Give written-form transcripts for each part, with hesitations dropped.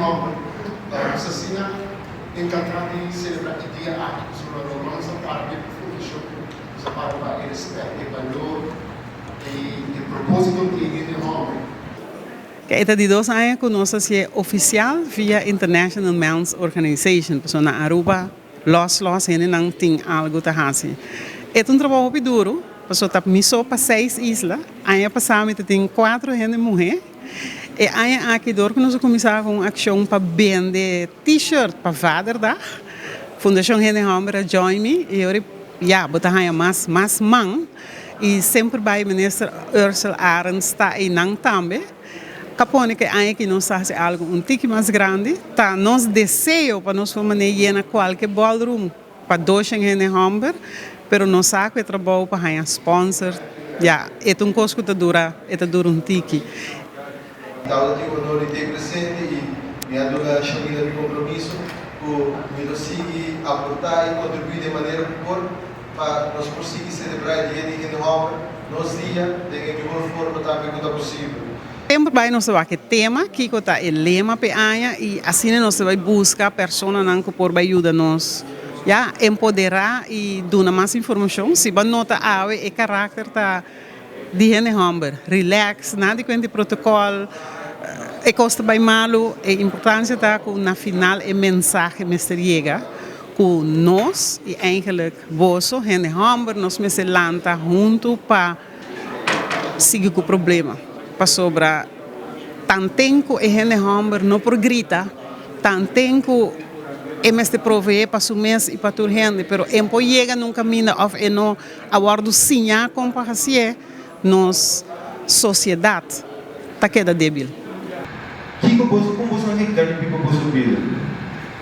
Homber. Essa asina encantado de celebrar o biaha, sobre a nossa parte de Fundacion para o respeito e valor e o propósito de Hende Homber. Esta de 2 anos conosco é oficial via International Men's Organization, pessoa na Aruba, los ele não tem algo a haci. É trabalho bem duro, pessoa tá missou para 6 islas, aí passamos tem 4 gente muhe, e aí aqui dor que nós começamos com accion para bende t-shirt para vader da, Fundacion Hende Homber join me e eu botar haya mais man e sempre vai ministro Ursula Arens está aí não também. Capone que aí nós fazemos algo um tique mais grande, tá nos desejo para nós llenar qualquer ballroom para 2 Hende Homber, pero nós saco trabalho para ganhar sponsor, é coisa que dura um tique. Então eu tenho o honor de ter presente e me adora Shamilla de compromisso, me conseguir aportar e contribuir de maneira para nós conseguir celebrar o dia de Hende Homber nos dias da melhor forma também que possível. Sempre vai nós vai que tema que está o lema pe aya e assim nós vai buscar pessoas que por ajudar nós, empoderar e dar mais informação. Se você nota o caráter tá de Hende Homber, relax, nada de protocolo, é costa bem malo, a importância tá com na final a mensagem me chega com nós e eigenlijk vosso Hende Homber nós me se lanta junto para seguir com o problema. Pasobra tanto e Hende Homber não por grita, tanto é mestre prover para o mês e para toda gente, pero empo chega num caminho of e não aguardo sinha com para haci nos sociedade tá queda débil. Que como você não quer de pipa para vida?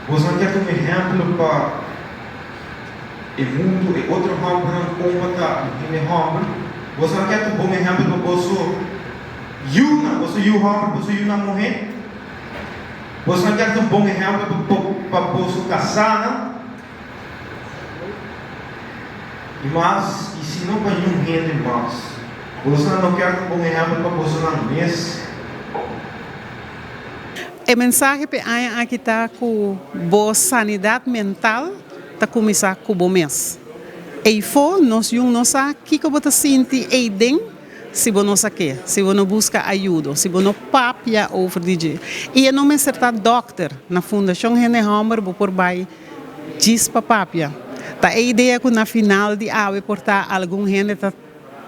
Você não quer um exemplo para o mundo e outro Homber como tá Hende Homber? Você não quer um bom exemplo para você? Você Homber, você muhe. Você não quer um bom exemplo para você casar, mas e se não vai rende mais, você não quer um bom exemplo para você não mês. A mensagem que aqui está com boa sanidade mental, está começar com o bom mês. E foi nós não que você sente aí dentro. Se você não sabe, se você não busca ajuda, se você não papia over DJ. E eu não me certa doctor na Fundacion Hende Homber por vai diz para papia. Tá a ideia que na final de ave portar algum gente tá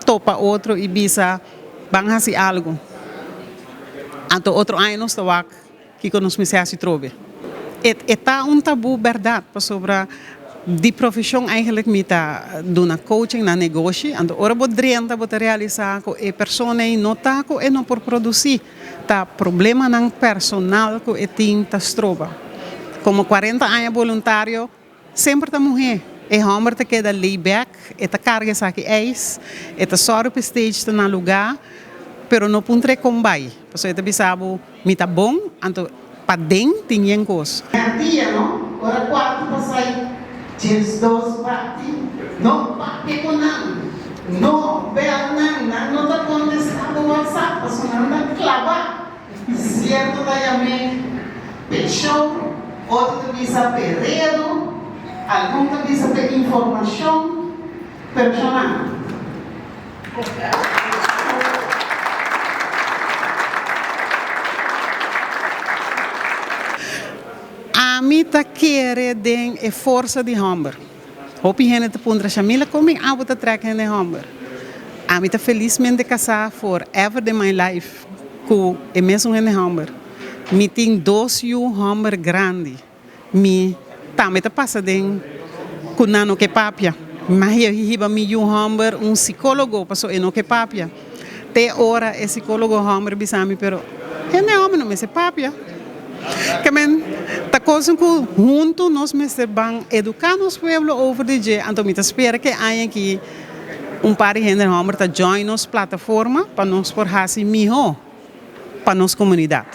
topa outro e bisa bang hasi algo. Anto outro ano nós tawak que nós me se hasi trobe. Tá tabu verdade sobre de profissão eigenlijk me tá dona coaching na negócio, ando ora bo drenta bo realizar ko e persona não tá ko e não por produzir, tá problema nang personal ko e ting ta stroba. Como 40 anos voluntário, sempre tá muhe. E Homber te queda lay back, e ta carga sa que eis, e ta soro pe stage ta na lugar, pero no puntre combay. Paso eta bisabo mi tá bom, anto pa deng tinyen kos. Dia, não? Ora 4 para sair. Dias 2 bate, não bate com nada, não bel nada, não está contestando o WhatsApp, porque não está clavar. Certo, daí fechou, outro avisa perreiro, algum avisa per informação, personal. A mim tá querer den a força de Homber. Hope gente te pondra Shamilla coming a botar track Hende Homber. A mim tá felizmente casar forever in my life com o mesmo Hende Homber. Me tem 2 Homber grande. Me também tá passa den com nano que papia. Mas eu hiba mi Homber psicólogo passou e no que papia. Te ora e psicólogo Homber bisami pero Hende Homber não me se papia. Que tá coisa que junto nós vamos educar nos pueblo over de dia, então me espera que há aqui par de Hende Homber tá join nos plataforma para nós por haci melhor para nossa comunidade.